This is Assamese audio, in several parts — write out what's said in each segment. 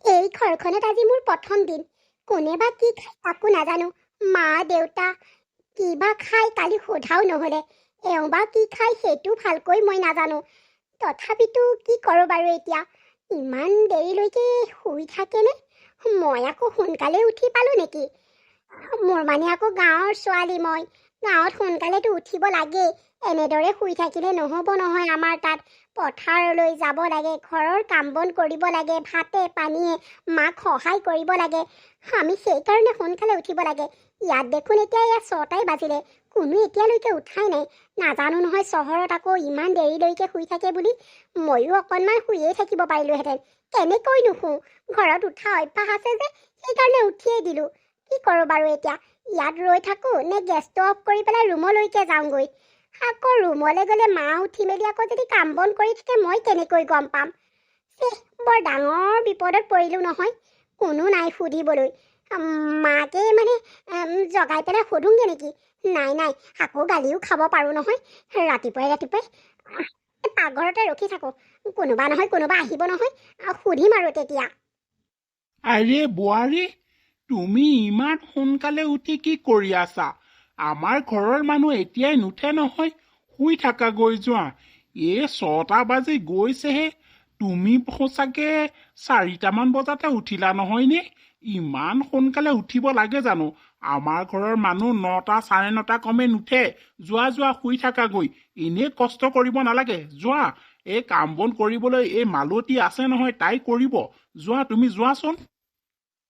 এই ঘৰখনত আজি মোৰ প্ৰথম দিন। কোনে বা কি খাই তাকো নাজানো। মা দেউতা কিবা খাই কালি সোধাও নহ'লে। এওঁ বা কি খাই সেইটো ভালকৈ মই নাজানো। তথাপিতো কি কৰোঁ বাৰু এতিয়া? ইমান দেৰিলৈকে শুই থাকেনে? মই আকৌ সোনকালে উঠি পালোঁ নেকি? মোৰ মানে আকৌ গাঁৱৰ ছোৱালী মই। গাঁৱত সোনকালেতো উঠিব লাগেই। এনেদৰে শুই থাকিলে নহ'ব নহয়। আমাৰ তাত পথাৰলৈ যাব লাগে, ঘৰৰ কাম বন কৰিব লাগে, ভাতে পানীয়ে মাক সহায় কৰিব লাগে। আমি সেইকাৰণে সোনকালে উঠিব লাগে। ইয়াত দেখোন এতিয়া 6টাই বাজিলে, কোনো এতিয়ালৈকে উঠাই নাই। নাজানো নহয় চহৰত আকৌ ইমান দেৰিলৈকে শুই থাকে বুলি। ময়ো অকণমান শুইয়ে থাকিব পাৰিলোহেঁতেন। কেনেকৈ নুশু? ঘৰত উঠা অভ্যাস আছে যে, সেইকাৰণে উঠিয়েই দিলোঁ। কি কৰোঁ বাৰু এতিয়া? ইয়াত ৰৈ থাকোঁ নে গেছটো অফ কৰি পেলাই ৰুমলৈকে যাওঁগৈ? আকৌ ৰুমলৈ গ'লে মা উঠি মেলি আকৌ যদি কাম বন কৰি থাকে মই কেনেকৈ গম পাম? বৰ ডাঙৰ বিপদত পৰিলোঁ নহয়। কোনো নাই সুধিবলৈ। মাকে মানে জগাই পেলাই সোধোংগে নেকি? নাই, আকৌ গালিও খাব পাৰোঁ নহয় ৰাতিপুৱাই ৰাতিপুৱাই। পাকঘৰতে ৰখি থাকোঁ। কোনোবা নহয় কোনোবা আহিব নহয়, সুধিম আৰু তেতিয়া। আৰে বোৱাৰী, তুমি ইমান সোনকালে উঠি কি কৰি আছা? আমাৰ ঘৰৰ মানুহ এতিয়াই নুঠে নহয়। শুই থাকা গৈ যোৱা। 6টা বাজি গৈছেহে। তুমি সঁচাকে 4টামান বজাতে উঠিলা নহয়নে? ইমান সোনকালে উঠিব লাগে জানো? আমাৰ ঘৰৰ মানুহ 9টা 9:30 কমে নুঠে। যোৱা শুই থাকাগৈ। এনেই কষ্ট কৰিব নালাগে। যোৱা। এই কাম বন কৰিবলৈ এই মালতী আছে নহয়, তাই কৰিব। যোৱা, তুমি যোৱাচোন।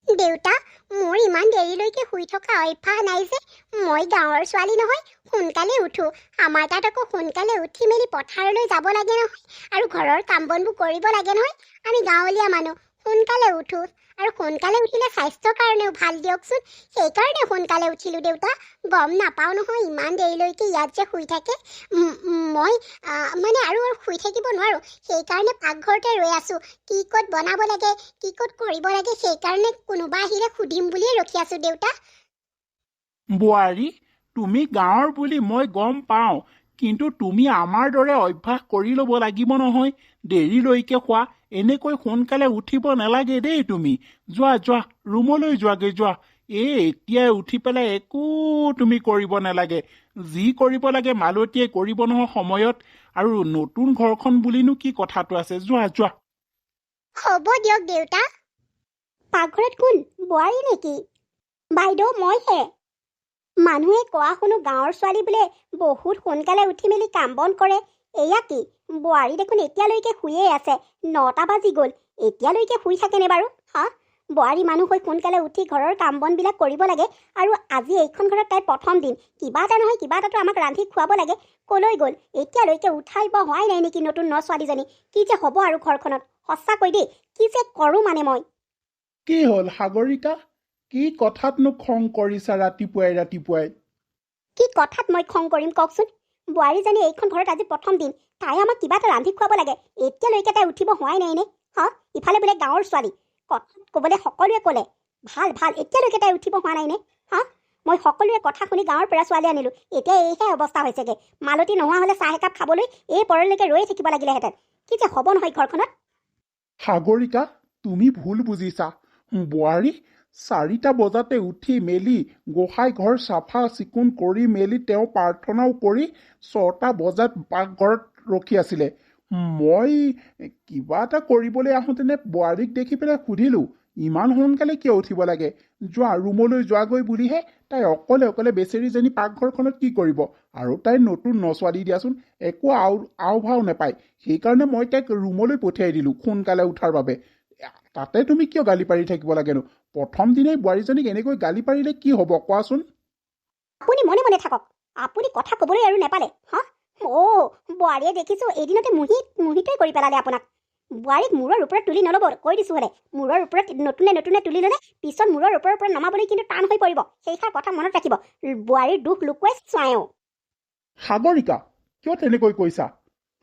দেউতা, মোৰ ইমান দেৰিলৈকে শুই থকা অভ্যাস নাই যে। মই গাঁৱৰ ছোৱালী নহয়, সোনকালে উঠো। আমাৰ তাত আকৌ সোনকালে উঠি মেলি পথাৰলৈ যাব লাগে নহয়, আৰু ঘৰৰ কাম বনবোৰ কৰিব লাগে নহয়। আমি গাঁৱলীয়া মানুহ, সোনকালে উঠো। আৰু সোনকালে উঠিলে স্বাস্থ্যৰ কাৰণেও ভাল দিয়কচোন। সেইকাৰণে সোনকালে উঠিলোঁ দেউতা। গম নাপাওঁ নহয় ইমান দেৰিলৈকে ইয়াত যে শুই থাকে। মই মানে আৰু শুই থাকিব নোৱাৰোঁ। সেইকাৰণে পাকঘৰতে ৰৈ আছোঁ। কি ক'ত বনাব লাগে, কি ক'ত কৰিব লাগে, সেইকাৰণে কোনোবা আহিলে সুধিম বুলিয়ে ৰখি আছোঁ দেউতা। বোৱাৰী, তুমি গাঁৱৰ বুলি মই গম পাওঁ, কিন্তু তুমি আমাৰ দৰে অভ্যাস কৰি ল'ব লাগিব নহয়। দেৰিলৈকে খোৱা। এনেকৈ সোনকালে উঠিব নালাগে দেই তুমি। যোৱা, ৰুমলৈ যোৱাগৈ যোৱা। এতিয়াই উঠি পেলাই একো তুমি কৰিব নালাগে। যি কৰিব লাগে মালতীয়ে কৰিব নহয় সময়ত। আৰু নতুন ঘৰখন বুলিনো কি কথাটো আছে? যোৱা। হ'ব দিয়ক দেউতা। পাকঘৰত কোন? বোৱাৰী নেকি? বাইদেউ, মইহে। মানুহে কোৱা শুনো গাঁৱৰ ছোৱালী বোলে বহুত সোনকালে উঠি মেলি কাম বন কৰে। এয়া কি? বোৱাৰী দেখোন এতিয়ালৈকে শুয়ে আছে। 9টা বাজি গ'ল। এতিয়ালৈকে শুই থাকেনে বাৰু? বোৱাৰী মানুহ হৈ সোনকালে উঠি ঘৰৰ কাম বনবিলাক কৰিব লাগে। আৰু আজি এইখন ঘৰত তাইৰ প্ৰথম দিন। কিবা এটা নহয় কিবা এটাতো আমাক ৰান্ধি খুৱাব লাগে। কলৈ গ'ল? এতিয়ালৈকে উঠাই হোৱাই নাই নেকি নতুন ছোৱালীজনী? কি যে হ'ব আৰু ঘৰখনত। সঁচাকৈ দেই, কি যে কৰোঁ মানে মই। কি হ'ল সাগৰিকা? কি কথাতনো খং কৰিছা ৰাতিপুৱাই? কি কথাত মই খং কৰিম কওকচোন? বোৱাৰীজনী এইখন ঘৰত আজি প্ৰথম দিন। তাই আমাক কিবা এটা ৰান্ধি খুৱাব লাগে। এতিয়ালৈকে তাই উঠিব হোৱাই নাই নে? ইফালে বোলে গাঁৱৰ ছোৱালী। কথাত ক'বলৈ সকলোৱে ক'লে। ভাল, এতিয়ালৈকে তাই উঠিব হোৱা নাই নে? মই সকলোৰে কথা শুনি গাঁৱৰ পৰা ছোৱালী আনিলোঁ। এতিয়া এইহে অৱস্থা হৈছেগে। মালতী নোহোৱা হ'লে চাহ একাপ খাবলৈ এই পৰলৈকে ৰৈয়ে থাকিব লাগিলেহেঁতেন। কি যে হ'ব নহয় ঘৰখনত। সাগৰিকা, তুমি ভুল বুজিছা। বোৱাৰী 4টা বজাতে উঠি মেলি গোসাঁই ঘৰ চাফা চিকুণ কৰি মেলি তেওঁ প্ৰাৰ্থনাও কৰি 6টা বজাত পাকঘৰত ৰখি আছিলে। মই কিবা এটা কৰিবলৈ আহোঁতেনে বোৱাৰীক দেখি পেলাই সুধিলোঁ, ইমান সোনকালে কিয় উঠিব লাগে? যোৱা, ৰুমলৈ যোৱাগৈ বুলিহে তাই অকলে বেচেৰীজনী পাকঘৰখনত কি কৰিব? আৰু তাইৰ নতুন ছোৱালী দিয়াচোন, একো আও ভাও নাপায়। সেইকাৰণে মই তাইক ৰুমলৈ পঠিয়াই দিলোঁ সোনকালে উঠাৰ বাবে। তাতে তুমি কিয় গালি পাৰি থাকিব লাগেনো? প্ৰথম দিনাই বোৱাৰীজনীক এনেকৈ গালি পাৰিলে কি হ'ব কোৱাচোন? আপুনি মনে মনে থাকক। আপুনি কথা ক'বলৈ আৰু নেপালে। বোৱাৰীয়ে দেখিছোঁ এদিনতে মোহিতই কৰি পেলালে আপোনাক। বোৱাৰীক মূৰৰ ওপৰত তুলি নল'ব, কৈ দিছোঁ হ'লে। মূৰৰ ওপৰত নতুনে তুলি ল'লে পিছত মূৰৰ ওপৰৰ পৰা নমাবলৈ কিন্তু টান হৈ পৰিব। সেইষাৰ কথা মনত ৰাখিব। বোৱাৰীৰ দুখ লুকুৱাই চোৱাওঁ। সাগৰিকা, কিয় তেনেকৈ কৈছা?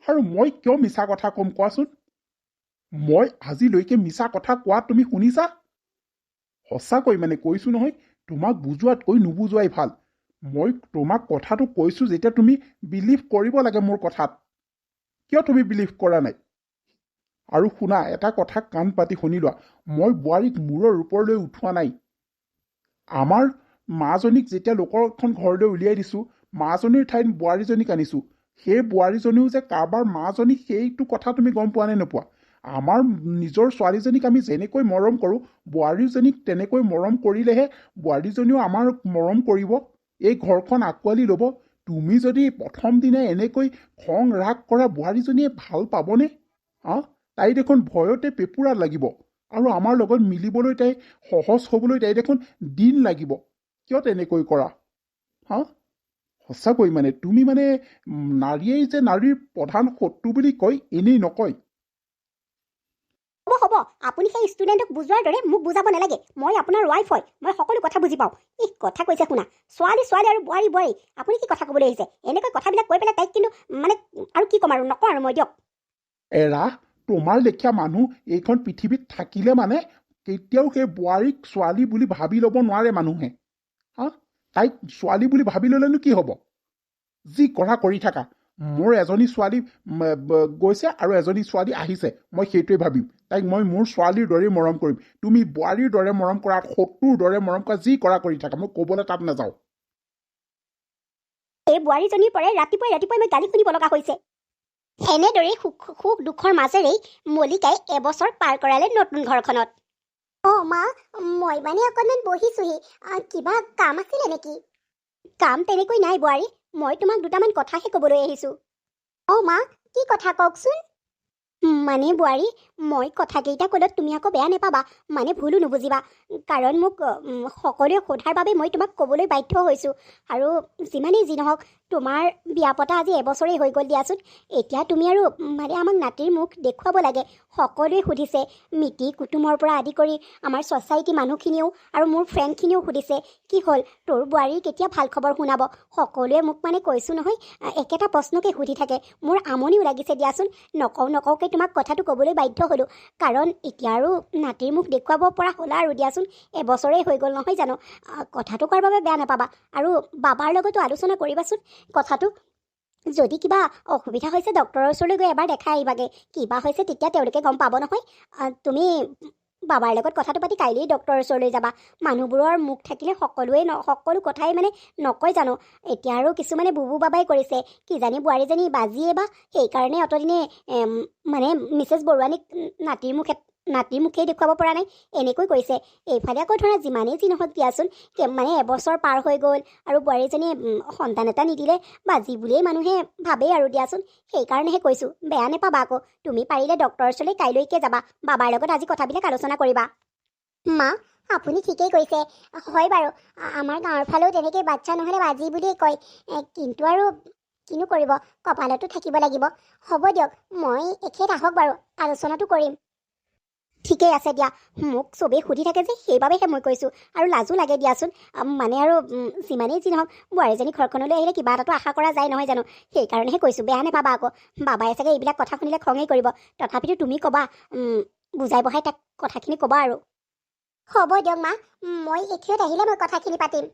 আৰু মই কিয় মিছা কথা ক'ম কোৱাচোন? মই আজিলৈকে মিছা কথা কোৱা তুমি শুনিছা? সঁচাকৈ মানে কৈছোঁ নহয়, তোমাক বুজোৱাতকৈ নুবুজোৱাই ভাল। মই তোমাক কথাটো কৈছোঁ যেতিয়া তুমি বিলিভ কৰিব লাগে মোৰ কথাত। কিয় তুমি বিলিভ কৰা নাই? আৰু শুনা, এটা কথা কাণ পাতি শুনি লোৱা, মই বোৱাৰীক মূৰৰ ওপৰলৈ উঠোৱা নাই। আমাৰ মাজনীক যেতিয়া লোকৰ এখন ঘৰলৈ উলিয়াই দিছোঁ, মাজনীৰ ঠাইত বোৱাৰীজনীক আনিছোঁ। সেই বোৱাৰীজনীও যে কাৰোবাৰ মাজনী, সেইটো কথা তুমি গম পোৱা নে নোপোৱা? আমাৰ নিজৰ ছোৱালীজনীক আমি যেনেকৈ মৰম কৰোঁ, বোৱাৰীজনীক তেনেকৈ মৰম কৰিলেহে বোৱাৰীজনীও আমাৰ মৰম কৰিব, এই ঘৰখন আঁকোৱালি ল'ব। তুমি যদি প্ৰথম দিনাই এনেকৈ খং ৰাগ কৰা, বোৱাৰীজনীয়ে ভাল পাবনে? হা? তাই দেখোন ভয়তে পেপুৰা লাগিব, আৰু আমাৰ লগত মিলিবলৈ তাই সহজ হ'বলৈ তাই দেখোন দিন লাগিব। কিয় তেনেকৈ কৰা? হা? সঁচাকৈ মানে তুমি মানে নাৰীয়েই যে নাৰীৰ প্ৰধান শত্ৰু বুলি কয়, এনেই নকয়। হ'ব আপুনি সেই ষ্টুডেণ্টক বুজোৱাৰ দৰে মোক বুজাব নালাগে। মই আপোনাৰ ৱাইফ হয়, মই সকলো কথা বুজি পাওঁ। ই কথা কৈছে শুনা, ছোৱালী ছোৱালী আৰু বোৱাৰী বোৱাৰী, আপুনি কি কথা ক'বলৈ আহিছে? এনেকৈ কথাবিলাক কৈ পেলাই তাইক কিন্তু মানে আৰু কি ক'ম আৰু, নকওঁ আৰু মই দিয়ক। এৰা, তোমাৰ লেখীয়া মানুহ এইখন পৃথিৱীত থাকিলে মানে কেতিয়াও সেই বোৱাৰীক ছোৱালী বুলি ভাবি ল'ব নোৱাৰে মানুহে। হা? তাইক ছোৱালী বুলি ভাবি ল'লেনো কি হ'ব? যি কৰা কৰি থাকা। মোৰ এজনী ছোৱালী গৈছে আৰু এজনী ছোৱালী আহিছে, মই সেইটোৱে ভাবিম। তাইক মই মোৰ ছোৱালীৰ দৰেই মৰম কৰিম। তুমি বোৱাৰীৰ দৰে মৰম কৰা, শত্ৰুৰ দৰে মৰম কৰা, যি কৰা কৰি থাকা, মই ক'বলৈ তাত নাযাওঁ। এই বোৱাৰীজনীৰ পৰাই ৰাতিপুৱাই মই গালি শুনিব লগা হৈছে। এনেদৰেই সুখ দুখৰ মাজেৰেই মল্লিকাই এবছৰ পাৰ কৰালে নতুন ঘৰখনত। মা, মই মানে অকণমান বহিছোহি। কিবা কাম আছিলে নেকি? কাম তেনেকৈ নাই বোৱাৰী, মই তোমাক দুটামান কথাহে ক'বলৈ আহিছোঁ। মা, কি কথা কওকচোন? মানে বোৱাৰী, মই কথাকেইটা ক'লত তুমি আকৌ বেয়া নাপাবা, মানে ভুলো নুবুজিবা। কাৰণ মোক সকলোৱে সোধাৰ বাবে মই তোমাক ক'বলৈ বাধ্য হৈছোঁ। আৰু যিমানেই যি নহওক, তোমাৰ বিয়া পতা আজি এবছৰেই হৈ গ'ল দিয়াচোন। এতিয়া তুমি আৰু মানে আমাক নাতিৰ মুখ দেখুৱাব লাগে। সকলোৱে সুধিছে, মিতিৰ কুটুমৰ পৰা আদি কৰি আমাৰ ছ'চাইটি মানুহখিনিয়েও আৰু মোৰ ফ্ৰেণ্ডখিনিয়েও সুধিছে, কি হ'ল তোৰ বোৱাৰী কেতিয়া ভাল খবৰ শুনাব? সকলোৱে মোক মানে কৈছোঁ নহয়, একেটা প্ৰশ্নকে সুধি থাকে। মোৰ আমনিও লাগিছে দিয়াচোন। নকওঁকৈ তোমাক কথাটো ক'বলৈ বাধ্য হ'লোঁ। কাৰণ এতিয়া আৰু নাতিৰ মুখ দেখুৱাব পৰা হ'লা আৰু দিয়াচোন। এবছৰেই হৈ গ'ল নহয় জানো? কথাটো কোৱাৰ বাবে বেয়া নাপাবা, আৰু বাবাৰ লগতো আলোচনা কৰিবাচোন কথাটো। যদি কিবা অসুবিধা হৈছে ডক্টৰৰ ওচৰলৈ গৈ এবাৰ দেখাই আহিবাগৈ। কিবা হৈছে তেতিয়া তেওঁলোকে গম পাব নহয়। তুমি বাবাৰ লগত কথাটো পাতি কাইলৈই ডক্টৰৰ ওচৰলৈ যাবা। মানুহবোৰৰ মুখ থাকিলে সকলো কথাই মানে নকয় জানো? এতিয়া আৰু কিছুমানে বুবু বাবাই কৰিছে, কিজানি বোৱাৰীজনী বাজিয়ে বা সেইকাৰণে অতদিনে মানে মিছেছ বৰুৱানীক নাতিৰ মুখেই দেখুৱাব পৰা নাই, এনেকৈ কৈছে। এইফালে আকৌ ধৰা যিমানেই যি নহওক দিয়াচোন, মানে এবছৰ পাৰ হৈ গ'ল আৰু বোৱাৰীজনীয়ে সন্তান এটা নিদিলে বাজি বুলিয়েই মানুহে ভাবেই আৰু দিয়াচোন। সেইকাৰণেহে কৈছোঁ, বেয়া নাপাবা আকৌ। তুমি পাৰিলে ডক্টৰৰ ওচৰলৈ কাইলৈকে যাবা, বাবাৰ লগত আজি কথাবিলাক আলোচনা কৰিবা। মা, আপুনি ঠিকেই কৈছে। হয় বাৰু, আমাৰ গাঁৱৰ ফালেও তেনেকৈ বাচ্ছা নহ'লে বাজি বুলিয়েই কয়। কিন্তু আৰু কিনো কৰিব, কপালতো থাকিব লাগিব। হ'ব দিয়ক, মই এখেত আহক বাৰু, আলোচনাটো কৰিম। ঠিকেই আছে দিয়া। মোক চবেই সুধি থাকে যে, সেইবাবেহে মই কৈছোঁ। আৰু লাজো লাগে দিয়াচোন। মানে আৰু যিমানেই যি নহওক, বোৱাৰীজনী ঘৰখনলৈ আহিলে কিবা এটাতো আশা কৰা যায় নহয় জানো? সেইকাৰণেহে কৈছোঁ, বেয়া নাপাবা আকৌ। বাবাই চাগে এইবিলাক কথা শুনিলে খঙেই কৰিব। তথাপিতো তুমি ক'বা, বুজাই বঢ়াই তাক কথাখিনি ক'বা আৰু। হ'ব দিয়ক মা, মই এখেত আহিলে মই কথাখিনি পাতিম।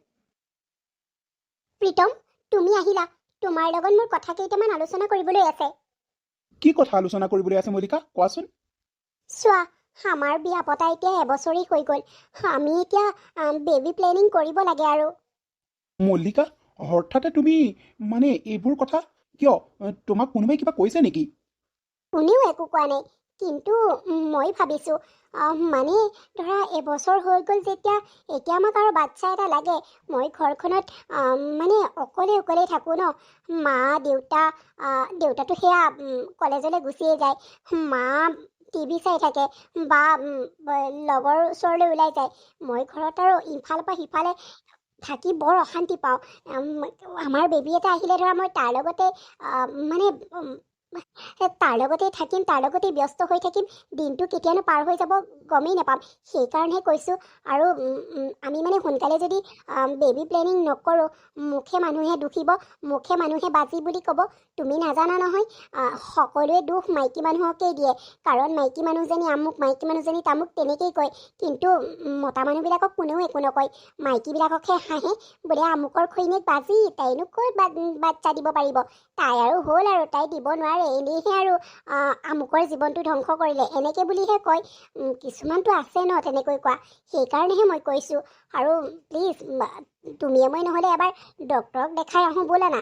প্ৰীতম, তুমি আহিলা। তোমাৰ লগত মোৰ কথা কেইটামান আলোচনা কৰিবলৈ আছে। কি কথা আলোচনা কৰিবলৈ আছে মল্লিকা, কোৱাচোন? চোৱা, আমাৰ বিয়া পতা এতিয়া এবছৰেই হৈ গ'ল। আমি এতিয়া বেবী প্লেনিং কৰিব লাগে আৰু। মল্লিকা, হঠাতে তুমি মানে এইবোৰ কথা কিয়? তোমাক কোনোবাই কিবা কৈছে নেকি? কোনেও একো কোৱা নাই, কিন্তু মই ভাবিছোঁ, মানে ধৰা এবছৰ হৈ গ'ল যেতিয়া, এতিয়া আমাক আৰু বাচ্ছা এটা লাগে। মই ঘৰখনত মানে অকলে থাকোঁ ন। মা দেউতাটো সেয়া কলেজলৈ গুচিয়ে যায়। মা টিভি চাই থাকে বা লগৰ ওচৰলৈ ওলাই যায়। মই ঘৰত আৰু ইফালৰ পৰা সিফালে থাকি বৰ অশান্তি পাওঁ। আমাৰ বেবী এটা আহিলে ধৰা মই তাৰ লগতে মানে তাৰ লগতেই থাকিম, তাৰ লগতেই ব্যস্ত হৈ থাকিম। দিনটো কেতিয়ানো পাৰ হৈ যাব গমেই নাপাম সেইকাৰণেহে কৈছোঁ আৰু আমি মানে সোনকালে যদি বেবী প্লেনিং নকৰোঁ মুখে মানুহে দুখিব মুখে মানুহে বাজি বুলি ক'ব তুমি নাজানা নহয় সকলোৱে দুখ মাইকী মানুহকেই দিয়ে কাৰণ মাইকী মানুহজনী আমুক মাইকী মানুহজনী তামুক তেনেকেই কয় কিন্তু মতা মানুহবিলাকক কোনেও একো নকয় মাইকীবিলাককহে হাঁহে বোলে আমুকৰ খৈনীয়েক বাজি তাইনো ক'ত বাচ্চা দিব পাৰিব তাই আৰু হ'ল আৰু তাই দিব নোৱাৰে এনেইহে আৰু আমুকৰ জীৱনটো ধ্বংস কৰিলে এনেকৈ বুলিহে কয় কিছুমানতো আছে ন তেনেকৈ কোৱা সেইকাৰণেহে মই কৈছোঁ আৰু প্লিজ তুমিয়ে মই নহ'লে এবাৰ ডক্তৰক দেখাই আহোঁ ব'লা না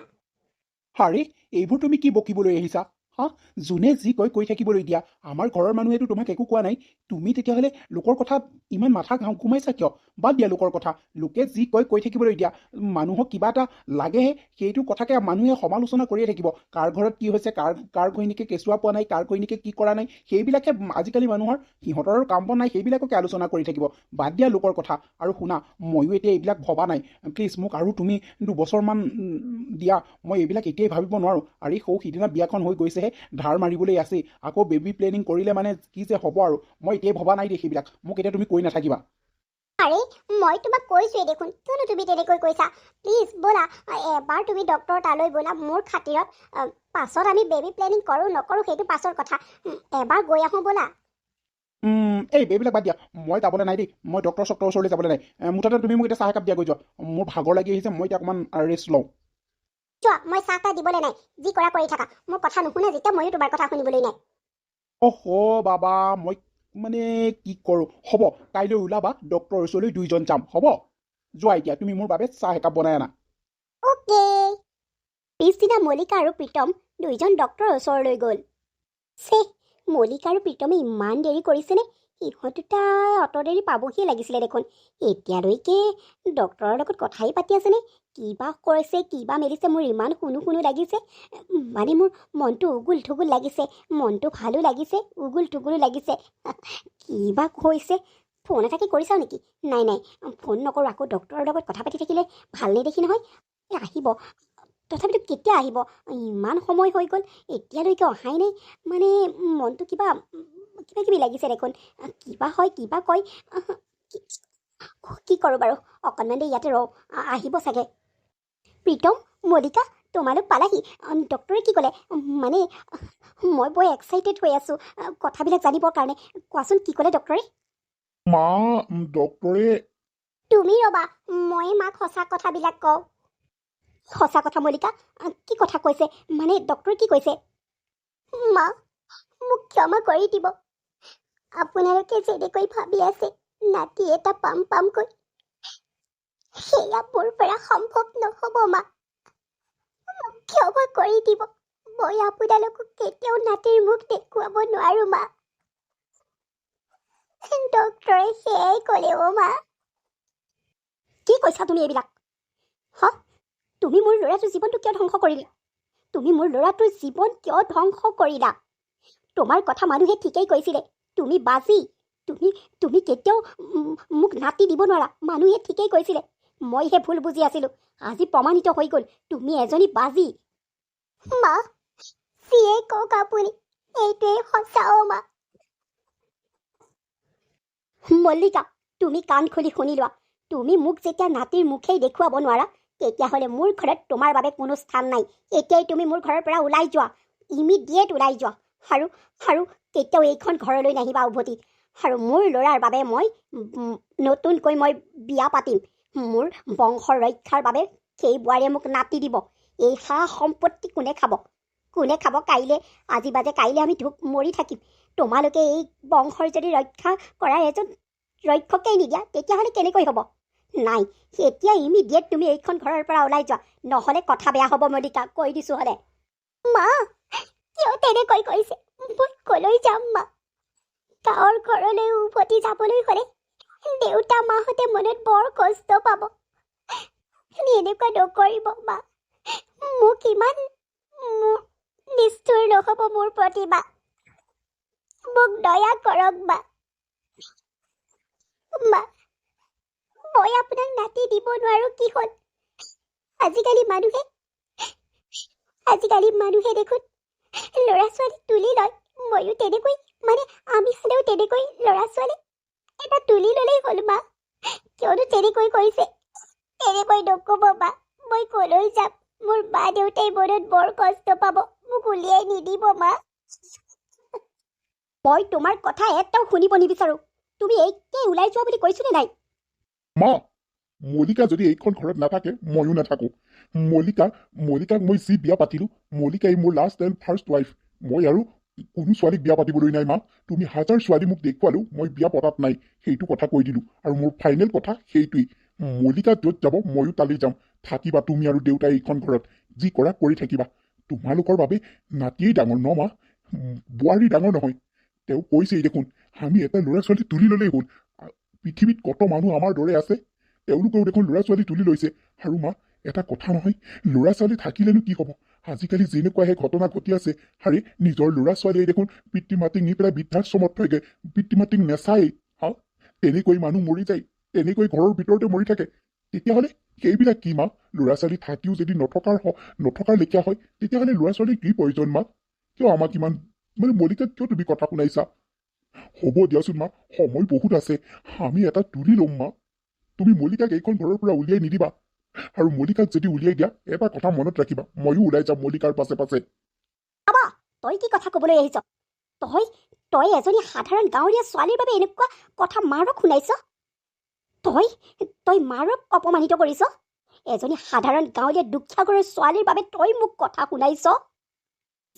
আৰে এইবোৰ তুমি কি বকিবলৈ আহিছা হা যোনে যি কয় কৈ থাকিবলৈ দিয়া আমাৰ ঘৰৰ মানুহেতো তোমাক একো কোৱা নাই তুমি তেতিয়াহ'লে লোকৰ কথা ইমান মাথা ঘুমাইছা কিয় বাদ দিয়া লোকৰ কথা লোকে যি কয় কৈ থাকিবলৈ দিয়া মানুহক কিবা এটা লাগেহে সেইটো কথাকে মানুহে সমালোচনা কৰিয়ে থাকিব কাৰ ঘৰত কি হৈছে কাৰ ঘৈণীকে কেঁচুৱা পোৱা নাই কাৰ ঘৈণীকে কি কৰা নাই সেইবিলাকে আজিকালি মানুহৰ সিহঁতৰ কাম বন নাই সেইবিলাককে আলোচনা কৰি থাকিব বাদ দিয়া লোকৰ কথা আৰু শুনা ময়ো এতিয়া এইবিলাক ভবা নাই প্লিজ মোক আৰু তুমি 2 বছৰমান দিয়া মই এইবিলাক এতিয়াই ভাবিব নোৱাৰোঁ আৰু এই সিদিনা বিয়াখন হৈ গৈছেহে ধাৰ মাৰিবলৈ আছেই আকৌ বেবী প্লেনিং কৰিলে মানে কি যে হ'ব আৰু মই এতিয়াই ভবা নাই দেই সেইবিলাক মোক এতিয়া তুমি কৈ নাথাকিবা আৰে মই তোমাক কৈছোঁৱেই দেখোন কিয়নো তুমি তেনেকৈ কৈছা প্লিজ ব'লা এবাৰ তুমি ডক্টৰ তালৈ ব'লা মোৰ খাতিৰত পাছত আমি বেবী প্লেনিং কৰোঁ নকৰোঁ সেইটো পাছৰ কথা এবাৰ গৈ আহোঁ ব'লা এই এইবিলাক বাদ দিয়া মই যাবলৈ নাই দেই মই ডক্টৰ ওচৰলৈ যাবলৈ নাই মুঠতে তুমি মোক এতিয়া চাহ একাপ দিয়া গৈ যোৱা মোৰ ভাগৰ লাগি আহিছে মই এতিয়া অকণমান ৰেষ্ট লওঁ চোৱা মই চাহ তাহ দিবলৈ নাই যি কৰা কৰি থাকা মোৰ কথা নুশুনে যেতিয়া ময়ো তোমাৰ কথা শুনিবলৈ নাই বাবা মই মানে কি কৰোঁ হ'ব কাইলৈ ওলাবা ডক্টৰৰ ওচৰলৈ 2জন যাম হ'ব যোৱা এতিয়া তুমি মোৰ বাবে চাহ একাপ বনাই আনা অ'কে পিছদিনা মল্লিকা আৰু প্ৰীতম 2জন ডক্টৰৰ ওচৰলৈ গ'ল মল্লিকা আৰু প্ৰীতমে ইমান দেৰি কৰিছেনে ইহঁত দুটা অত দেৰি পাবহিয়ে লাগিছিলে দেখোন এতিয়ালৈকে ডক্টৰৰ লগত কথাই পাতি আছেনে কিবা কৰিছে কিবা মেলিছে মোৰ ইমান শুনো লাগিছে মানে মোৰ মনটো উগুল থুগুল লাগিছে মনটো ভালো লাগিছে উগুল থুগুলো লাগিছে কিবা হৈছে ফোন এটাকে কৰিছাও নেকি নাই ফোন নকৰোঁ আকৌ ডক্টৰৰ লগত কথা পাতি থাকিলে ভাল নেদেখি নহয় আহিব তথাপিতো কেতিয়া আহিব ইমান সময় হৈ গ'ল এতিয়ালৈকে অহাই নাই মানে মনটো কিবা কিবি লাগিছে দেখোন কিবা হয় কিবা কয় কি কৰোঁ বাৰু অকণমান দেৰি ইয়াতে ৰওঁ আহিব চাগে প্ৰীতম মল্লিকা তোমালোক পালাহি ডক্টৰে কি ক'লে মানে মই বৰ এক্সাইটেড হৈ আছোঁ কথাবিলাক জানিবৰ কাৰণে কোৱাচোন কি ক'লে ডক্টৰে মা ডক্টৰে তুমি ৰ'বা মই মাক সঁচা কথাবিলাক কওঁ সঁচা কথা মল্লিকা কি কথা কৈছে মানে ডক্টৰে কি কৈছে মা মোক ক্ষমা কৰি দিব আপোনালোকে যেনেকৈ ভাবি আছে নাতি এটা পামকৈ সেয়া মোৰ পৰা সম্ভৱ নহ'ব মা মোক ক্ষমা কৰি দিব মই আপোনালোকক কেতিয়াও নাতিৰ মুখ দেখুৱাব নোৱাৰো মা ডক্টৰে সেয়াই ক'লে মা কি কৈছা তুমি এইবিলাক তুমি মোৰ ল'ৰাটোৰ জীৱনটো কিয় ধ্বংস কৰিলা তুমি মোৰ ল'ৰাটোৰ জীৱন কিয় ধ্বংস কৰিলা তোমাৰ কথা মানুহে ঠিকেই কৈছিলে তুমি বাজি তুমি কেতিয়াও মোক নাতি দিব নোৱাৰা মানুহে ঠিকেই কৈছিলে মইহে ভুল বুজি আছিলোঁ আজি প্ৰমাণিত হৈ গ'ল তুমি এজনী বাজি মা যিয়ে কওক আপুনি এইটোৱেই সঁচা মা মল্লিকা তুমি কাণ খুলি শুনি লোৱা তুমি মোক যেতিয়া নাতিৰ মুখেই দেখুৱাব নোৱাৰা তেতিয়াহ'লে মোৰ ঘৰত তোমাৰ বাবে কোনো স্থান নাই এতিয়াই তুমি মোৰ ঘৰৰ পৰা ওলাই যোৱা ইমিডিয়েট ওলাই যোৱা আৰু কেতিয়াও এইখন ঘৰলৈ নাহিবা উভতি আৰু মোৰ ল'ৰাৰ বাবে মই নতুনকৈ মই বিয়া পাতিম মোৰ বংশৰ ৰক্ষাৰ বাবে সেই বোৱাৰীয়ে মোক নাতি দিব এই সা সম্পত্তি কোনে খাব কাইলৈ আজি বাজে কাইলৈ আমি মৰি থাকিম তোমালোকে এই বংশৰ যদি ৰক্ষা কৰাৰ এজন ৰক্ষকেই নিদিয়া তেতিয়াহ'লে কেনেকৈ হ'ব নাই এতিয়া ইমিডিয়েট তুমি এইখন ঘৰৰ পৰা ওলাই যোৱা নহ'লে কথা বেয়া হ'ব মল্লিকা কৈ দিছোঁ হ'লে মা কিয় তেনেকৈ কৈছে মই ক'লৈ যাম মা গাঁৱৰ ঘৰলৈ উভতি যাবলৈ হ'লে দেউতা মাহঁতে মনত বৰ কষ্ট পাব এনেকুৱা নকৰিব মা মোক ইমান নিষ্ঠুৰ নহ'ব মোৰ প্ৰতি মা মোক দয়া কৰক মা মই আপোনাক নাতি দিব নোৱাৰোঁ কি হ'ল আজিকালি মানুহে দেখোন ল'ৰা ছোৱালী তুলি লয় ময়ো তেনেকৈ মানে আমি হ'লেও তেনেকৈ ল'ৰা ছোৱালী এটা তুলি ল'লেই হ'ল মা। কিয়নো তেনেকৈ কৰিছে? তেনেকৈ নক'ব মা। মই কলৈ যাম? মোৰ মা দেউতাই মনত বৰ কষ্ট পাব। মোক উলিয়াই নিদিব মা। মই তোমাৰ কথা এটাও শুনিব নিবিচাৰো। তুমি একে ওলাই যোৱা বুলি কৈছোনে নাই? মা, মল্লিকা যদি এইখন ঘৰত নাথাকে ময়ো নাথাকো। মল্লিকাক মই যি বিয়া পাতিলো, মল্লিকাই মোৰ লাষ্ট এণ্ড ফাৰ্ষ্ট ৱাইফ। মই আৰু কোনো ছোৱালীক বিয়া পাতিবলৈ নাই মা। তুমি হাজাৰ ছোৱালী মোক দেখুৱালো, মই বিয়া পতাত নাই সেইটো কথা কৈ দিলো। আৰু মোৰ ফাইনেল কথা সেইটোৱেই, মল্লিকা য'ত যাব ময়ো তালৈ যাম। থাকিবা তুমি আৰু দেউতাই এইখন ঘৰত, যি কৰা কৰি থাকিবা। তোমালোকৰ বাবে নাতিয়েই ডাঙৰ ন মা, বোৱাৰী ডাঙৰ নহয়। তেওঁ কৈছেই দেখোন, আমি এটা ল'ৰা ছোৱালী তুলি ল'লেই হ'ল। পৃথিৱীত কত মানুহ আমাৰ দৰে আছে, তেওঁলোকেও দেখোন ল'ৰা ছোৱালী তুলি লৈছে। আৰু মা, এটা কথা নহয়, ল'ৰা ছোৱালী থাকিলেনো কি হ'ব? আজিকালি যেনেকুৱাহে ঘটনা ঘটি আছে, আৰে নিজৰ ল'ৰা ছোৱালীয়ে দেখোন পিতৃ মাতৃক নি পেলাই বৃদ্ধাশ্ৰমত থৈগে, পিতৃ মাতৃক নেচায়েই। হা, তেনেকৈ মানুহ মৰি যায়, তেনেকৈ ঘৰৰ ভিতৰতে মৰি থাকে। তেতিয়াহ'লে সেইবিলাক কি মা? ল'ৰা ছোৱালী থাকিও যদি নথকাৰ লেখীয়া হয়, তেতিয়াহ'লে ল'ৰা ছোৱালীৰ কি প্ৰয়োজন মা? কিয় আমাক ইমান মল্লিকাক কিয় তুমি কথা শুনাইছা? হ'ব দিয়াচোন মা, সময় বহুত আছে, আমি এটা তুলি ল'ম মা। তুমি মল্লিকাক এইখন ঘৰৰ পৰা উলিয়াই নিদিবা। আৰু মল্লিকাক যদি উলিয়াই দিয়া, এটা কথা মনত ৰাখিবা, ময়ো ওলাই যাম মল্লিকাৰ পাছে পাছে। বাবা, তই কি কথা ক'বলৈ আহিছ? তই তই এজনী সাধাৰণ গাঁৱলীয়া ছোৱালীৰ বাবে এনেকুৱা কথা মাৰক শুনাইছ? তই মাৰক অপমানিত কৰিছ? এজনী সাধাৰণ গাঁৱলীয়া দুখীয়া ঘৰৰ ছোৱালীৰ বাবে তই মোক কথা শুনাইছ?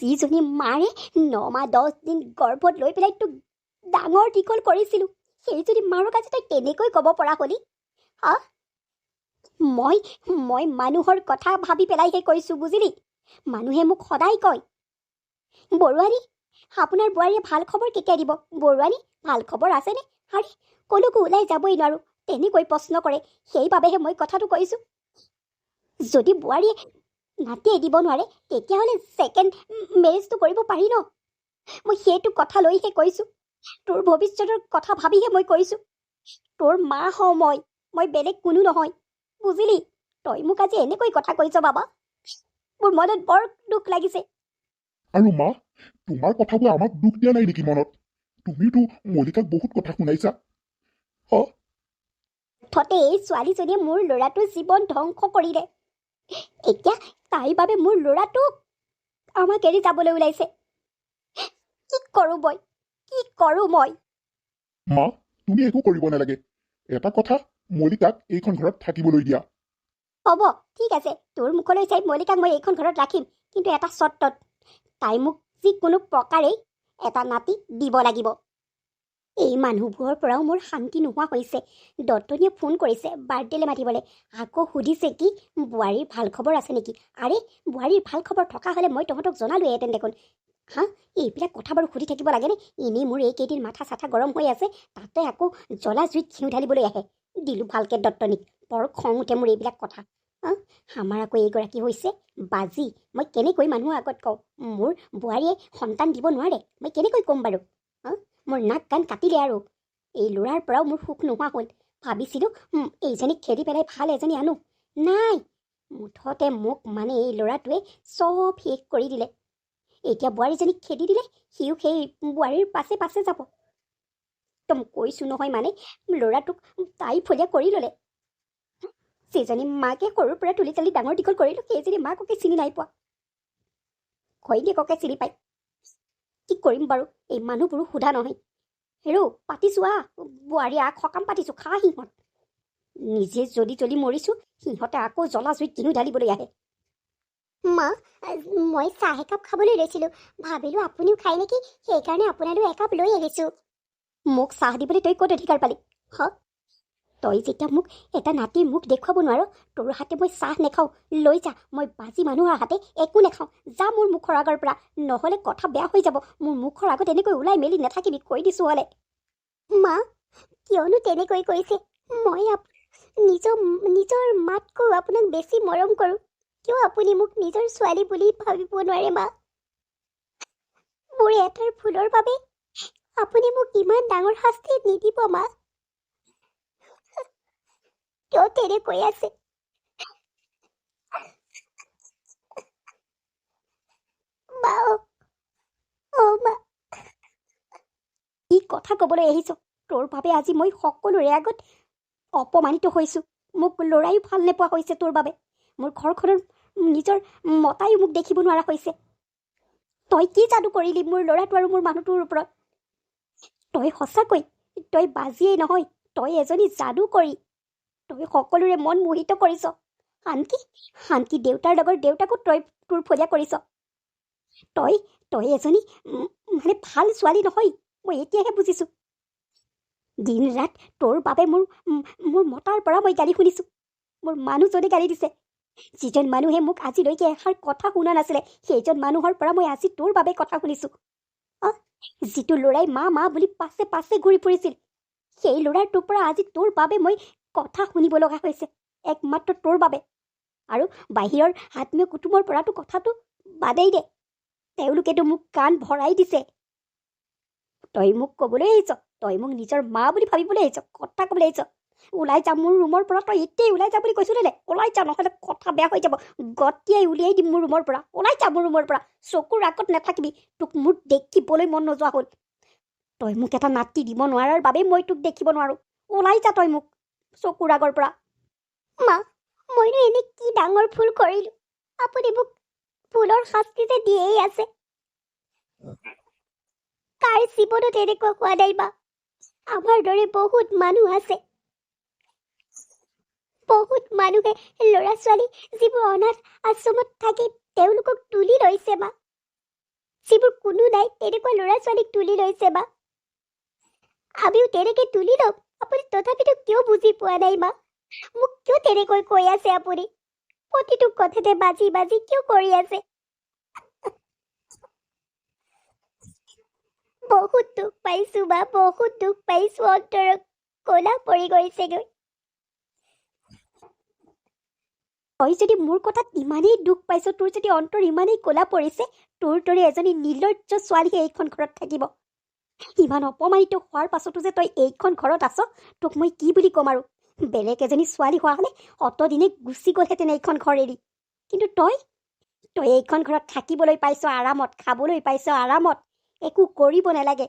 যিজনী মাৰে 9 মাহ 10 দিন গৰ্ভত লৈ পেলাই তোক ডাঙৰ দীঘল কৰিছিলো, সেইজনী মাৰক আজি তই তেনেকৈ ক'ব পৰা হলি? হা, মই মানুহৰ কথা ভাবি পেলাইহে কৈছো, বুজিলি? মানুহে মোক সদায় কয়, বৰুৱানী, আপোনাৰ বোৱাৰীয়ে ভাল খবৰ কেতিয়া দিব? বৰুৱানী, ভাল খবৰ আছেনে? আৰে, কলৈকো ওলাই যাবই নোৱাৰো, তেনেকৈ প্ৰশ্ন কৰে। সেইবাবেহে মই কথাটো কৈছো। যদি বোৱাৰীয়ে নাতিয়ে দিব নোৱাৰে, তেতিয়াহ'লে ছেকেণ্ড মেৰেজটো কৰিব পাৰি ন? মই সেইটো কথা লৈহে কৈছো। তোৰ ভৱিষ্যতৰ কথা ভাবিহে মই কৈছো। তোৰ মা হওঁ মই বেলেগ কোনো নহয়, বুজিলি? তই মোক আজি এনেকৈ কথা কৈছ বাবা, মোৰ মনত বৰ দুখ লাগিছে। আৰু মা, তোমাৰ কথাবোৰ আমাক দুখ দিয়া নাই নেকি মনত? তুমিতো মল্লিকাক বহুত কথা শুনাইছা। মুঠতে এই ছোৱালীজনীয়ে মোৰ ল'ৰাটোৰ জীৱন ধ্বংস কৰিলে। এতিয়া তাইৰ বাবে মোৰ ল'ৰাটোক আমাক এৰি যাবলৈ ওলাইছে। কি কৰোঁ মই? মা, তুমি একো কৰিব নালাগে। এটা কথা, মল্লিকাক এইখন ঘৰত থাকিবলৈ দিয়া। হ'ব, ঠিক আছে, তোৰ মুখলৈ চাই মল্লিকাক মই এইখন ঘৰত ৰাখিম, কিন্তু এটা চৰ্তত। তাই মোক যিকোনো প্ৰকাৰেই এটা নাতি দিব লাগিব। এই মানুহবোৰৰ পৰাও মোৰ শান্তি নোহোৱা হৈছে। দত্তনীয়ে ফোন কৰিছে বাৰ্থডেলৈ মাতিবলৈ, আকৌ সুধিছে কি বোৱাৰীৰ ভাল খবৰ আছে নেকি? আৰে, বোৱাৰীৰ ভাল খবৰ থকা হ'লে মই তহঁতক জনালোহেঁতেন দেখোন। হা, এইবিলাক কথা বাৰু সুধি থাকিব লাগেনে? এনেই মোৰ এইকেইদিন মাথা চাথা গৰম হৈ আছে, তাতে আকৌ জ্বলা জুইত ঘিউ ঢালিবলৈ আহে। দিলোঁ ভালকৈ দত্তনীক, বৰ খং উঠে মোৰ এইবিলাক কথা। আমাৰ আকৌ এইগৰাকী হৈছে বাজি। মই কেনেকৈ মানুহৰ আগত কওঁ মোৰ বোৱাৰীয়ে সন্তান দিব নোৱাৰে? মই কেনেকৈ ক'ম বাৰু? মোৰ নাক কাণ কাটিলে আৰু। এই ল'ৰাৰ পৰাও মোৰ সুখ নোহোৱা হ'ল। ভাবিছিলোঁ এইজনীক খেদি পেলাই ভাল এজনী আনো, নাই, মুঠতে মোক মানে এই ল'ৰাটোৱে চব শেষ কৰি দিলে। এতিয়া বোৱাৰীজনীক খেদি দিলে, সিও সেই বোৱাৰীৰ পাছে পাছে যাব। একদম কৈছোঁ নহয়, মানে ল'ৰাটোক তাই ফলীয়া কৰি ল'লে। যিজনী মাকে সৰুৰ পৰা তুলি তালি ডাঙৰ দীঘল কৰিলোঁ, সেইজনী মাককে চিনি নাই পোৱা। ঘৈণীয়েককে চিনি পায়। কি কৰিম বাৰু? এই মানুহবোৰো সোধা নহয়। হেৰৌ, পাতিছোঁ বোৱাৰী সকাম পাতিছোঁ, খা সিহঁত। নিজে জ্বলি মৰিছোঁ, সিহঁতে আকৌ জ্বলা জুইত ঘিউ ঢালিবলৈ আহে। মা, মই চাহ একাপ খাবলৈ লৈছিলোঁ, ভাবিলোঁ আপুনিও খায় নেকি, সেইকাৰণে আপোনালৈ একাপ লৈ আহিছোঁ। মোক চাহ দিবলৈ তই ক'ত অধিকাৰ পালি? তই যেতিয়া মোক এটা নাতিৰ মুখ দেখুৱাব নোৱাৰ, তোৰ হাতে মই চাহ নেখাওঁ, লৈ যা। মই বাজি মানুহৰ হাতে একো নেখাওঁ, যা মোৰ মুখৰ আগৰ পৰা, নহ'লে কথা বেয়া হৈ যাব। মোৰ মুখৰ আগত এনেকৈ ওলাই মেলি নাথাকিবি, কৈ দিছোঁ হ'লে। মা, কিয়নো তেনেকৈ কৈছে? মই নিজৰ মাতকৈ আপোনাক বেছি মৰম কৰোঁ। কিয় আপুনি মোক নিজৰ ছোৱালী বুলি ভাবিব নোৱাৰে মা? মোৰ এটাৰ ভুলৰ বাবে আপুনি মোক ইমান ডাঙৰ শাস্তি নিদিব মা। কিয় তেনেকৈ আছে? মা, মা, কি কথা ক'বলৈ আহিছ? তোৰ বাবে আজি মই সকলোৰে আগত অপমানিত হৈছোঁ। মোক ল'ৰায়ো ভাল নোপোৱা হৈছে তোৰ বাবে। মোৰ ঘৰখনৰ নিজৰ মতায়ো মোক দেখিব নোৱাৰা হৈছে। তই কি যাদু কৰিলি মোৰ ল'ৰাটো আৰু মোৰ মানুহটোৰ ওপৰত? তই সঁচাকৈ তই বাজিয়েই নহয়, তই এজনী যাদু কৰি তই সকলোৰে মন মোহিত কৰিছ। আনকি দেউতাৰ লগৰ দেউতাকো তই তোৰ ফলীয়া কৰিছ। তই তই এজনী মানে ভাল ছোৱালী নহয়, মই এতিয়াহে বুজিছোঁ। দিন ৰাত তোৰ বাবে মোৰ মতাৰ পৰা মই গালি শুনিছোঁ। মোৰ মানুহজনে গালি দিছে। যিজন মানুহে মোক আজিলৈকে এষাৰ কথা শুনা নাছিলে, সেইজন মানুহৰ পৰা মই আজি তোৰ বাবে কথা শুনিছোঁ। যিটো ল'ৰাই মা মা বুলি পাছে পাছে ঘূৰি ফুৰিছিল, সেই ল'ৰাটোৰ পৰা আজি তোৰ বাবে মই কথা শুনিব লগা হৈছে, একমাত্ৰ তোৰ বাবে। আৰু বাহিৰৰ আত্মীয় কুটুমৰ পৰাতো কথাটো বাদেই দে, তেওঁলোকেতো মোক কাণ ভৰাই দিছে। তই মোক ক'বলৈ আহিছ, তই মোক নিজৰ মা বুলি ভাবিবলৈ আহিছ, কথা ক'বলৈ আহিছ। ওলাই যা মোৰ ৰুমৰ পৰা, তই এতিয়াই ওলাই যা বুলি কৈছোঁ নে? ওলাই যা, নহ'লে কথা বেয়া হৈ যাব। গতিয়াই উলিয়াই দিম মোৰ ৰুমৰ পৰা। ওলাই যা মোৰ ৰুমৰ পৰা, চকুৰ আগত নাথাকিবি। তোক মোৰ দেখিবলৈ মন নোযোৱা হ'ল। তই মোক এটা নাতি দিব নোৱাৰাৰ বাবেই মই তোক দেখিব নোৱাৰোঁ। ওলাই যা তই মোক চকুৰ আগৰ পৰা। মা, মইনো এনে কি ডাঙৰ ভুল কৰিলোঁ? আপুনি মোক ভুলৰ শাস্তি যে দিয়েই আছে। কাৰ জীৱনত এনেকুৱা হোৱা নাই বা? আমাৰ দৰে বহুত মানুহ আছে, বহুত মানুহে ল'ৰা ছোৱালী যিবোৰ অনাথ আশ্ৰমত থাকে তেওঁলোকক তুলি লৈছে মা। যিবোৰ কোনো নাই তেনেকুৱা ল'ৰা ছোৱালীক তুলি লৈছে মা। আমিও তেনেকৈ তুলি ল'ম। আপুনি তথাপিতো কিয় বুজি পোৱা নাই মা? মোক কিয় তেনেকৈ কৈ আছে আপুনি? প্ৰতিটো কথাতে বাজি বাজি কিয় কৰি আছে? বহুত দুখ পাইছোঁ মা, বহুত দুখ পাইছোঁ। অন্তৰত ক'লা পৰি গৈছেগৈ। তই যদি মোৰ কথাত ইমানেই দুখ পাইছ, তোৰ যদি অন্তৰ ইমানেই ক'লা পৰিছে, তোৰ দৰে এজনী নিৰ্লজ্জ ছোৱালীহে এইখন ঘৰত থাকিব। ইমান অপমানিত হোৱাৰ পাছতো যে তই এইখন ঘৰত আছ, তোক মই কি বুলি ক'ম আৰু? বেলেগ এজনী ছোৱালী হোৱা হ'লে অতদিনে গুচি গ'লহেঁতেন এইখন ঘৰ এৰি। কিন্তু তই এইখন ঘৰত থাকিবলৈ পাইছ আৰামত, খাবলৈ পাইছ আৰামত, একো কৰিব নালাগে।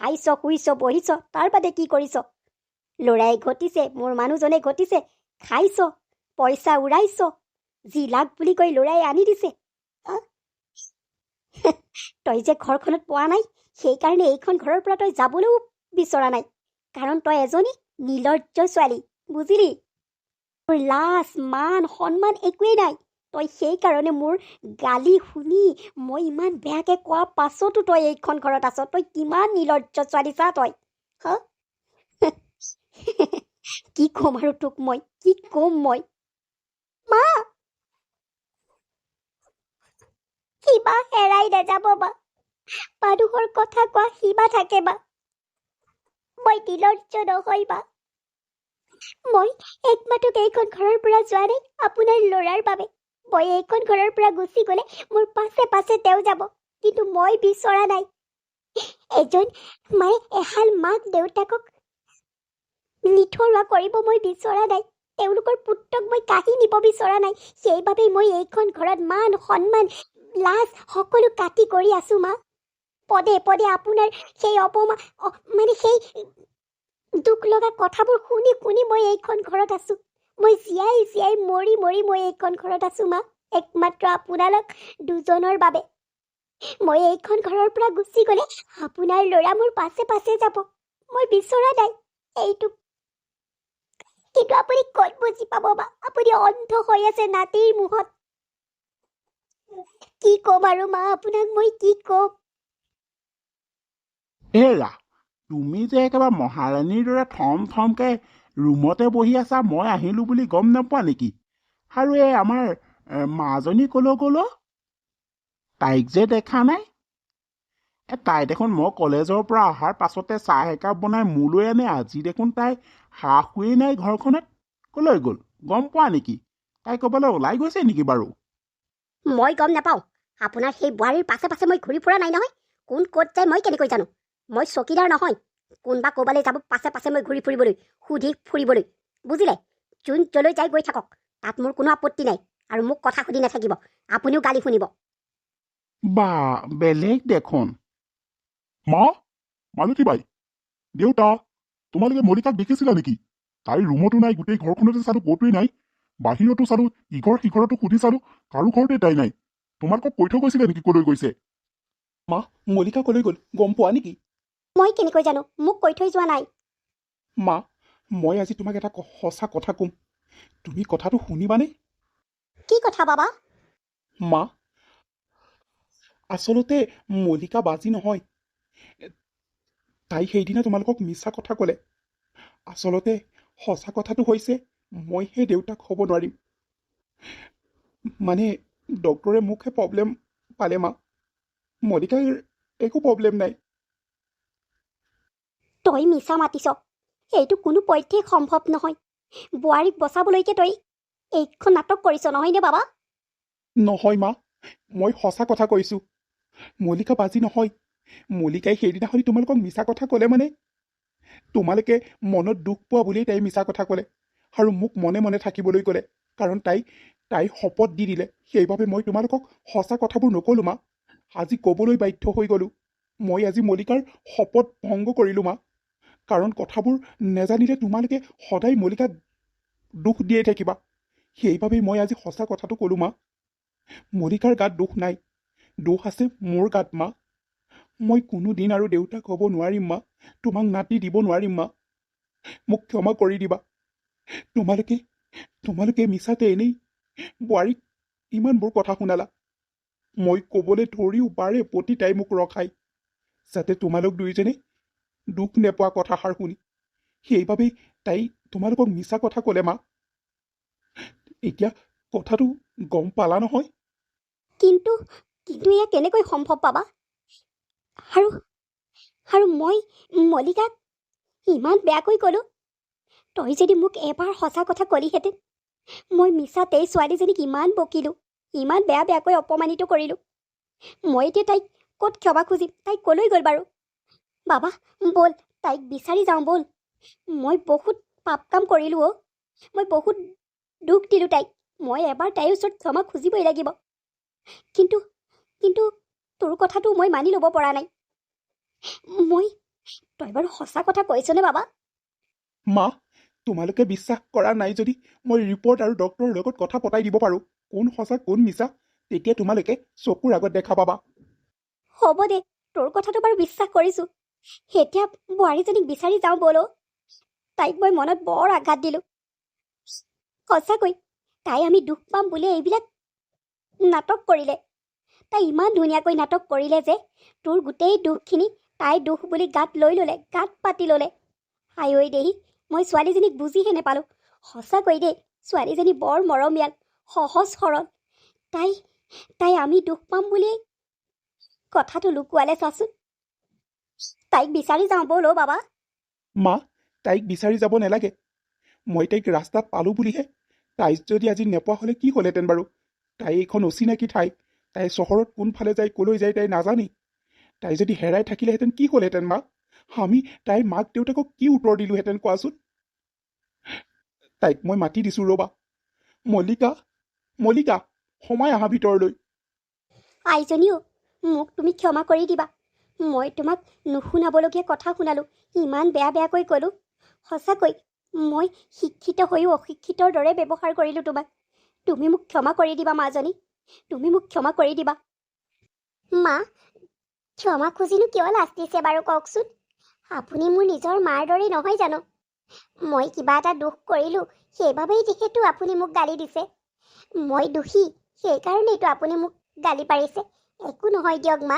খাইছ, শুইছ, বহিছ, তাৰ বাদে কি কৰিছ? ল'ৰাই ঘটিছে, মোৰ মানুহজনে ঘটিছে, খাইছ, পইচা উৰাইছ, যি লাগ বুলি কৈ ল'ৰাই আনি দিছে। তই যে ঘৰখনত পোৱা নাই, সেইকাৰণে এইখন ঘৰৰ পৰা তই যাবলৈও বিচৰা নাই, কাৰণ তই এজনী নিৰ্লজ্জ ছোৱালী, বুজিলি? তোৰ লাজ মান সন্মান একোৱেই নাই। তই সেইকাৰণে মোৰ গালি শুনি মই ইমান বেয়াকৈ কোৱা পাছতো তই এইখন ঘৰত আছ। তই কিমান নিৰ্লজ্জ ছোৱালী চা তই। কি ক'ম আৰু তোক মই, কি ক'ম মই? মা, সীমা হেৰাই নাযাব মা। মানুহৰ কথা কোৱা সীমা থাকে মা। মই নিৰ্লজ্জ নহয় মা। মই একমাত্ৰ এইখন ঘৰৰ পৰা যোৱা নাই আপোনাৰ ল'ৰাৰ বাবে। মই এইখন ঘৰৰ পৰা গুচি গ'লে মোৰ পাছে পাছে তেওঁ যাব, কিন্তু মই বিচৰা নাই। এজন মায়ে এহাল মাক দেউতাকক নিথৰুৱা কৰিব মই বিচৰা নাই। তেওঁলোকৰ পুত্ৰক মই কাঢ়ি নিব বিচৰা নাই। সেইবাবেই মই এইখন ঘৰত মান সন্মান লাজ সকলো কাটি কৰি আছো মা। পদে পদে আপোনাৰ সেই মানে সেই দুখ লগা কথাবোৰ শুনি শুনি মই এইখন ঘৰত আছো। মই জীয়াই জীয়াই মৰি মৰি মই এইখন ঘৰত আছো মা, একমাত্ৰ আপোনালোক দুজনৰ বাবে। মই এইখন ঘৰৰ পৰা গুচি গ'লে আপোনাৰ ল'ৰা মোৰ পাছে পাছে যাব। মই বিচৰা নাই এইটো, কিন্তু আপুনি ক'ত বুজি পাব মা? আপুনি অন্ধ হৈ আছে নাতিৰ মুখত। কি ক'ম আৰু মা আপোনাক মই কি ক'ম? এৰা, তুমি যে একেবাৰে মহাৰাণীৰ দৰে থম থমকে ৰুমতে বহি আছা, মই আহিলোঁ বুলি গম নাপোৱা নেকি? আৰু এই আমাৰ মাজনী ক'লৈ গ'ল? তাইক যে দেখা নাই। তাই দেখোন মই কলেজৰ পৰা অহাৰ পাছতে চাহ একাপ বনাই মোলৈ আনে, আজি দেখোন তাই শাহুৱেই নাই ঘৰখনত। ক'লৈ গ'ল গম পোৱা নেকি? তাই ক'ৰবালৈ ওলাই গৈছে নেকি বাৰু? মই গম নাপাওঁ। আপোনাৰ সেই বোৱাৰীৰ পাছে পাছে মই ঘূৰি ফুৰা নাই নহয়। কোন ক'ত যায় মই কেনেকৈ জানো? মই চকীদাৰ নহয়, কোনোবা ক'ৰবালৈ যাব পাছে পাছে মই ঘূৰি ফুৰিবলৈ, সুধি ফুৰিবলৈ, বুজিলে? যোন যলৈ যাই গৈ থাকক, তাত মোৰ কোনো আপত্তি নাই। আৰু মোক কথা সুধি নাথাকিব, আপুনিও গালি শুনিব। বা বেলেগ দেখোন। মা, মালতী বাই, দেউতা, তোমালোকে মল্লিকাক দেখিছিলা নেকি? তাইৰ ৰুমতো নাই, গোটেই ঘৰখনতে চালো, ক'তোৱেই নাই। বাহিৰতো চালো, ইঘৰ সিঘৰতো সুধি চালো, কাৰো ঘৰতে তাই নাই। তোমালোকক কৈ থৈ গৈছিলে নেকি কলৈ গৈছে? মা, মল্লিকা কলৈ গ'ল গম পোৱা নেকি? মই কেনেকৈ জানো? মোক কৈ থৈ যোৱা নাই। মা, মই আজি তোমাক এটা সঁচা কথা ক'ম, তুমি কথাটো শুনিবানে? কি কথা বাবা? মা, আচলতে মল্লিকা বাজি নহয়। তাই সেইদিনা তোমালোকক মিছা কথা ক'লে। আচলতে সঁচা কথাটো হৈছে মইহে দেউতাক হ'ব নোৱাৰিম। মানে ডক্টৰে মোকহে প্ৰব্লেম পালে মা, মল্লিকাৰ একো প্ৰব্লেম নাই। তই মিছা মাতিছ। এইটো কোনো পধ্যেই সম্ভৱ নহয়। বোৱাৰীক বচাবলৈকে তই এইখন নাটক কৰিছ নহয়নে বাবা? নহয় মা, মই সঁচা কথা কৈছোঁ। মল্লিকা বাজি নহয়। মল্লিকাই সেইদিনাখনি তোমালোকক মিছা কথা ক'লে মানে তোমালোকে মনত দুখ পোৱা বুলিয়েই তাই মিছা কথা ক'লে আৰু মোক মনে মনে থাকিবলৈ ক'লে, কাৰণ তাই শপত দি দিলে। সেইবাবে মই তোমালোকক সঁচা কথাবোৰ নক'লোঁ মা। আজি ক'বলৈ বাধ্য হৈ গ'লোঁ। মই আজি মল্লিকাৰ শপত ভংগ কৰিলোঁ মা, কাৰণ কথাবোৰ নেজানিলে তোমালোকে সদায় মল্লিকাক দুখ দিয়ে থাকিবা। সেইবাবেই মই আজি সঁচা কথাটো ক'লোঁ মা। মল্লিকাৰ গাত দুখ নাই, দোষ আছে মোৰ গাত মা। মই কোনোদিন আৰু দেউতাক হ'ব নোৱাৰিম মা, তোমাক নাতি দিব নোৱাৰিম মা। মোক ক্ষমা কৰি দিবা। তোমালোকে মিছাতে এনেই বোৱাৰীক ইমানবোৰ কথা শুনালা। মই ক'বলৈ ধৰিও বাৰে প্ৰতি তাই মোক ৰখাই, যাতে তোমালোক দুয়োজনে দুখ নেপোৱা কথাষাৰ শুনি। সেইবাবেই তাই তোমালোকক মিছা কথা ক'লে মা। এতিয়া কথাটো গম পালা নহয়? কিন্তু কিন্তু এয়া কেনেকৈ সম্ভৱ বাবা? আৰু আৰু মই মল্লিকাক ইমান বেয়াকৈ ক'লোঁ। তই যদি মোক এবাৰ সঁচা কথা ক'লিহেঁতেন, মই মিছাতেই ছোৱালীজনীক ইমান বকিলোঁ, ইমান বেয়াকৈ অপমানিত কৰিলোঁ। মই এতিয়া তাইক ক'ত ক্ষমা খুজিম? তাইক ক'লৈ গ'ল বাৰু? বাবা ব'ল, তাইক বিচাৰি যাওঁ ব'ল। মই বহুত পাপ কাম কৰিলোঁ অ'। মই বহুত দুখ দিলোঁ তাইক। মই এবাৰ তাইৰ ওচৰত ক্ষমা খুজিবই লাগিব। কিন্তু কিন্তু তোৰ কথাটো মই মানি ল'ব পৰা নাই। তই বাৰু সঁচা কথা কৈছনে বাবা? মা, তোমালোকে বিশ্বাস কৰা নাই যদি মই ৰিপৰ্ট আৰু ডক্টৰৰ লগত কথা পতাই দিব পাৰোঁ, কোন সঁচা কোন মিছা। তেতিয়া তোমালোকে চকুৰ আগত দেখা পাবা। হ'ব দে, তোৰ কথাটো বাৰু বিশ্বাস কৰিছোঁ। এতিয়া বোৱাৰীজনীক বিচাৰি যাওঁ ব'ল অ'। তাইক মই মনত বৰ আঘাত দিলোঁ। সঁচাকৈ তাই আমি দুখ পাম বুলি এইবিলাক নাটক কৰিলে। তাই ইমান ধুনীয়াকৈ নাটক কৰিলে যে তোৰ গোটেই দুখখিনি তাই দুখ বুলি গাত লৈ ল'লে, গাত পাতি ল'লে। আই ঐ দেহি, মই ছোৱালীজনীক বুজিহে নেপালোঁ। সঁচাকৈ দেই, ছোৱালীজনী বৰ মৰমীয়াল, সহজ সৰল। তাই আমি দুখ পাম বুলিয়েই কথাটো লুকুৱালে চাচোন। তাইক বিচাৰি যাওঁ ব'ল অ' বাবা। মা, তাইক বিচাৰি যাব নালাগে। মই তাইক ৰাস্তাত পালোঁ বুলিহে। তাই যদি আজি নেপোৱা হ'লে কি হ'লহেঁতেন বাৰু? তাই এইখন অচিনাকি ঠাই, তাই চহৰত কোনফালে যায় কলৈ যায় তাই নাজানি। তাই যদি হেৰাই থাকিলেহেঁতেন কি হ'লহেঁতেন মা? আমি তাইৰ মাক দেউতাকক কি উত্তৰ দিলোহেঁতেন কোৱাচোন? তাইক মই মাতি দিছোঁ ৰ'বা। মল্লিকা, সোমাই আহা ভিতৰলৈ। আইজনীও, মোক তুমি ক্ষমা কৰি দিবা। মই তোমাক নুশুনাবলগীয়া কথা শুনালোঁ, ইমান বেয়াকৈ ক'লোঁ। সঁচাকৈ মই শিক্ষিত হৈও অশিক্ষিতৰ দৰে ব্যৱহাৰ কৰিলোঁ তোমাক। তুমি মোক ক্ষমা কৰি দিবা মাজনী, তুমি মোক ক্ষমা কৰি দিবা। মা, ক্ষমা খুজিনো কিয় লাজ দিছে বাৰু কওকচোন? আপুনি মোৰ নিজৰ মাৰ দৰে নহয় জানো? মই কিবা এটা দোষ কৰিলোঁ, সেইবাবেই যিহেতু আপুনি মোক গালি দিছে। মই দোষী, সেইকাৰণেইতো আপুনি মোক গালি পাৰিছে। একো নহয় দিয়ক মা,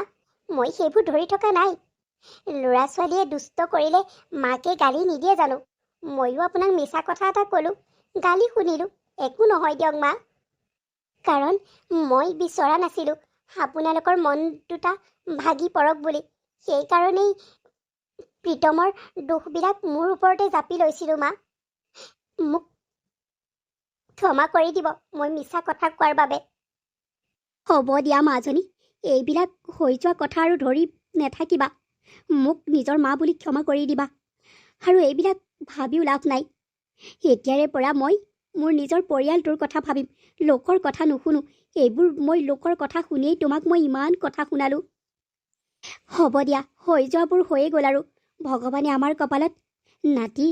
মই সেইবোৰ ধৰি থকা নাই। ল'ৰা ছোৱালীয়ে দুষ্ট কৰিলে মাকে গালি নিদিয়ে জানো? ময়ো আপোনাক মিছা কথা এটা ক'লোঁ, গালি শুনিলোঁ। একো নহয় দিয়ক মা, কাৰণ মই বিচৰা নাছিলোঁ আপোনালোকৰ মন দুটা ভাগি পৰক বুলি। সেইকাৰণেই প্ৰীতমৰ দোষবিলাক মোৰ ওপৰতে জাপি লৈছিলোঁ মা। মোক ক্ষমা কৰি দিব মই মিছা কথা কোৱাৰ বাবে। হ'ব দিয়া মাজনী, এইবিলাক হৈ যোৱা কথা আৰু ধৰি নেথাকিবা। মোক নিজৰ মা বুলি ক্ষমা কৰি দিবা। আৰু এইবিলাক ভাবিও লাভ নাই। এতিয়াৰে পৰা মই মোৰ নিজৰ পৰিয়ালটোৰ কথা ভাবিম, লোকৰ কথা নুশুনো। এইবোৰ মই লোকৰ কথা শুনিয়েই তোমাক মই ইমান কথা শুনালোঁ। হ'ব দিয়া, হৈ যোৱাবোৰ হৈয়ে গ'ল আৰু ভগৱানে আমাৰ কপালত নাতি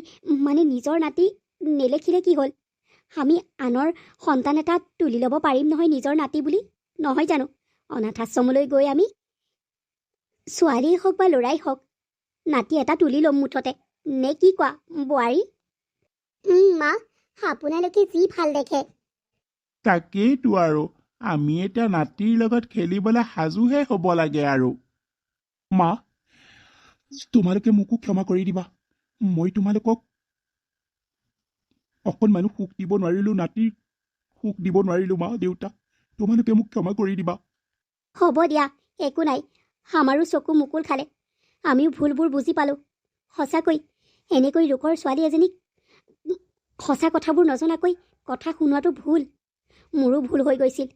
মানে নিজৰ নাতি নেলেখিলে কি হ'ল? আমি আনৰ সন্তান এটা তুলি ল'ব পাৰিম নহয় নিজৰ নাতি বুলি, নহয় জানো? অনাথাশ্ৰমলৈ গৈ আমি ছোৱালীয়ে হওক বা ল'ৰাই হওক নাতি এটা তুলি ল'ম মুঠতে, নে কি কোৱা বোৱাৰী? মা, আপোনালোকে যি ভাল দেখে। তাকেইতো আৰু আমি এতিয়া নাতিৰ লগত খেলিবলৈ সাজুহে হ'ব লাগে আৰু। মা, তোমালোকে মোকো ক্ষমা কৰি দিবা। মই তোমালোকক অকণমানো সুখ দিব নোৱাৰিলোঁ, নাতিৰ সুখ দিব নোৱাৰিলোঁ। মা দেউতা, তোমালোকে মোক ক্ষমা কৰি দিবা। হ'ব দিয়া, একো নাই। আমাৰো চকু মুকুল খালে, আমিও ভুলবোৰ বুজি পালোঁ। সঁচাকৈ এনেকৈ লোকৰ ছোৱালী এজনীক সঁচা কথাবোৰ নজনাকৈ কথা শুনোৱাটো ভুল। মোৰো ভুল হৈ গৈছিল।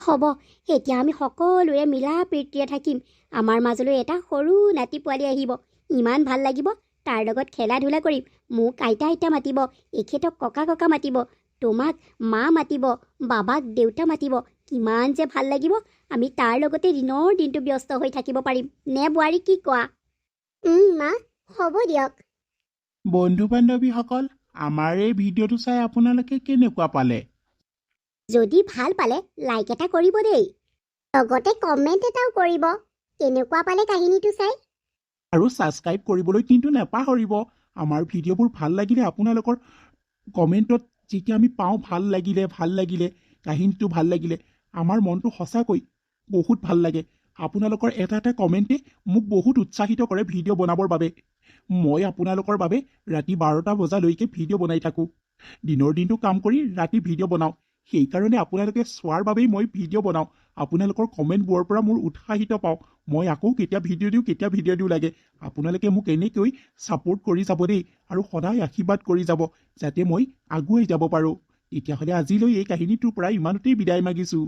হ'ব, এতিয়া আমি সকলোৰে মিলা প্ৰীতিৰে থাকিম। আমাৰ মাজলৈ এটা সৰু নাতি পোৱালি আহিব, ইমান ভাল লাগিব। তাৰ লগত খেলা ধূলা কৰিম। মোক আইতা আইতা মাতিব, এখেতক ককা ককা মাতিব, তোমাক মা মাতিব, বাবাক দেউতা মাতিব। কিমান যে ভাল লাগিব। আমি তাৰ লগতে দিনৰ দিনটো ব্যস্ত হৈ থাকিব পাৰিম। নে বোৱাৰী, কি কোৱা? মা, হ'ব দিয়ক। বন্ধু বান্ধৱীসকল, আমাৰ এই ভিডিঅ'টো চাই আপোনালোকে কেনেকুৱা পালে? যদি ভাল পালে লাইক এটা কৰিব দেই, লগতে কমেণ্ট এটাও কৰিব কেনেকুৱা পালে কাহিনীটো চাই। আৰু ছাবস্ক্ৰাইব কৰিবলৈ কিন্তু নাপাহৰিব। আমাৰ ভিডিঅ'বোৰ ভাল লাগিলে আপোনালোকৰ কমেণ্টত যেতিয়া আমি পাওঁ ভাল লাগিলে, কাহিনীটো ভাল লাগিলে, আমাৰ মনটো সঁচাকৈ বহুত ভাল লাগে। আপোনালোকৰ এটা এটা কমেণ্টে মোক বহুত উৎসাহিত কৰে ভিডিঅ' বনাবৰ বাবে। মই আপোনালোকৰ বাবে ৰাতি 12টা বজালৈকে ভিডিঅ' বনাই থাকোঁ। দিনৰ দিনটো কাম কৰি ৰাতি ভিডিঅ' বনাওঁ। সেইকাৰণে আপোনালোকে চোৱাৰ বাবেই মই ভিডিঅ' বনাওঁ। আপোনালোকৰ কমেণ্টবোৰৰ পৰা মোৰ উৎসাহিত পাওঁ। মই আকৌ কেতিয়া ভিডিঅ' দিওঁ লাগে। আপোনালোকে মোক এনেকৈ ছাপোৰ্ট কৰি যাব দেই, আৰু সদায় আশীৰ্বাদ কৰি যাব যাতে মই আগুৱাই যাব পাৰোঁ। তেতিয়াহ'লে আজিলৈ এই কাহিনীটোৰ পৰা ইমানতেই বিদায় মাগিছোঁ।